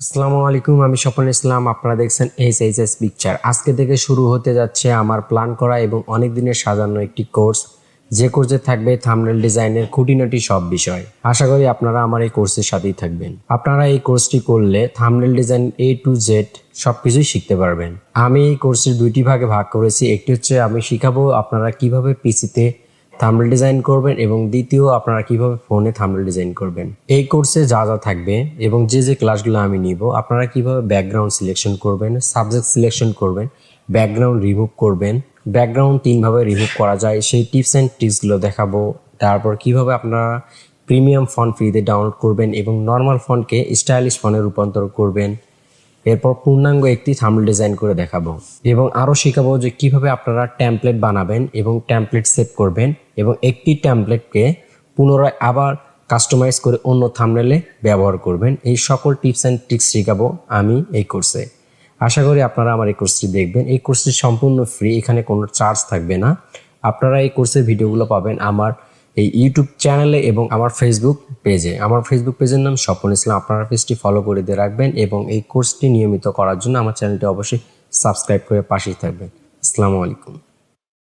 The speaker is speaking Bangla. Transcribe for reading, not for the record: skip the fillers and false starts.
আসসালামু আলাইকুম, আমি স্বপন ইসলাম। আপনারা দেখছেন এইচএস পিকচার। আজকে থেকে শুরু হতে যাচ্ছে আমার প্ল্যান করা এবং অনেক দিনের সাজানো একটি কোর্স, যে কোর্সে থাকবে থাম্বনেল ডিজাইনের খুঁটিনাটি সব বিষয়। আশা করি আপনারা আমার এই কোর্সের সাথেই থাকবেন। আপনারা এই কোর্সটি করলে thumbnail design A to Z সবকিছুই শিখতে পারবেন। আমি এই কোর্সের দুইটি ভাগে ভাগ করেছি। একটি হচ্ছে আমি শিখাবো আপনারা কিভাবে পিসিতে থাম্বনেল ডিজাইন করবেন এবং দ্বিতীয় আপনারা কিভাবে ফোনে থাম্বনেল ডিজাইন করবেন। এই কোর্সে যা যা থাকবে এবং যে ক্লাসগুলো আমি নিব, আপনারা কিভাবে ব্যাকগ্রাউন্ড সিলেকশন করবেন, সাবজেক্ট সিলেকশন করবেন, ব্যাকগ্রাউন্ড রিমুভ করবেন, ব্যাকগ্রাউন্ড 3 ভাবে রিমুভ করা যায় সেই টিপস অ্যান্ড ট্রিক্সগুলো দেখাবো। তারপর কিভাবে আপনারা প্রিমিয়াম ফন্ট ফ্রিতে ডাউনলোড করবেন এবং নর্মাল ফন্টকে স্টাইলিশ ফন্টে রূপান্তর করবেন। এরপর পূর্ণাঙ্গ একটি থাম্বনেল ডিজাইন করে দেখাবো এবং আরও শেখাবো যে কিভাবে আপনারা টেমপ্লেট বানাবেন এবং টেমপ্লেট সেভ করবেন এবং একটি টেমপ্লেটকে পুনরায় আবার কাস্টমাইজ করে অন্য থাম্বনেলে ব্যবহার করবেন। এই সকল টিপস অ্যান্ড ট্রিক্স শেখাবো আমি এই কোর্সে। আশা করি আপনারা আমার এই কোর্সটি দেখবেন। এই কোর্সটি সম্পূর্ণ ফ্রি, এখানে কোনো চার্জ থাকবে না। আপনারা এই কোর্সের ভিডিওগুলো পাবেন আমার এই ইউটিউব চ্যানেলে এবং আমার ফেসবুক পেজে। আমার ফেসবুক পেজের নাম স্বপন ইসলাম। আপনারা পেজটি ফলো করে দিয়ে রাখবেন এবং এই কোর্সটি নিয়মিত করার জন্য আমার চ্যানেলটি অবশ্যই সাবস্ক্রাইব করে পাশেই থাকবেন। আসসালামু আলাইকুম।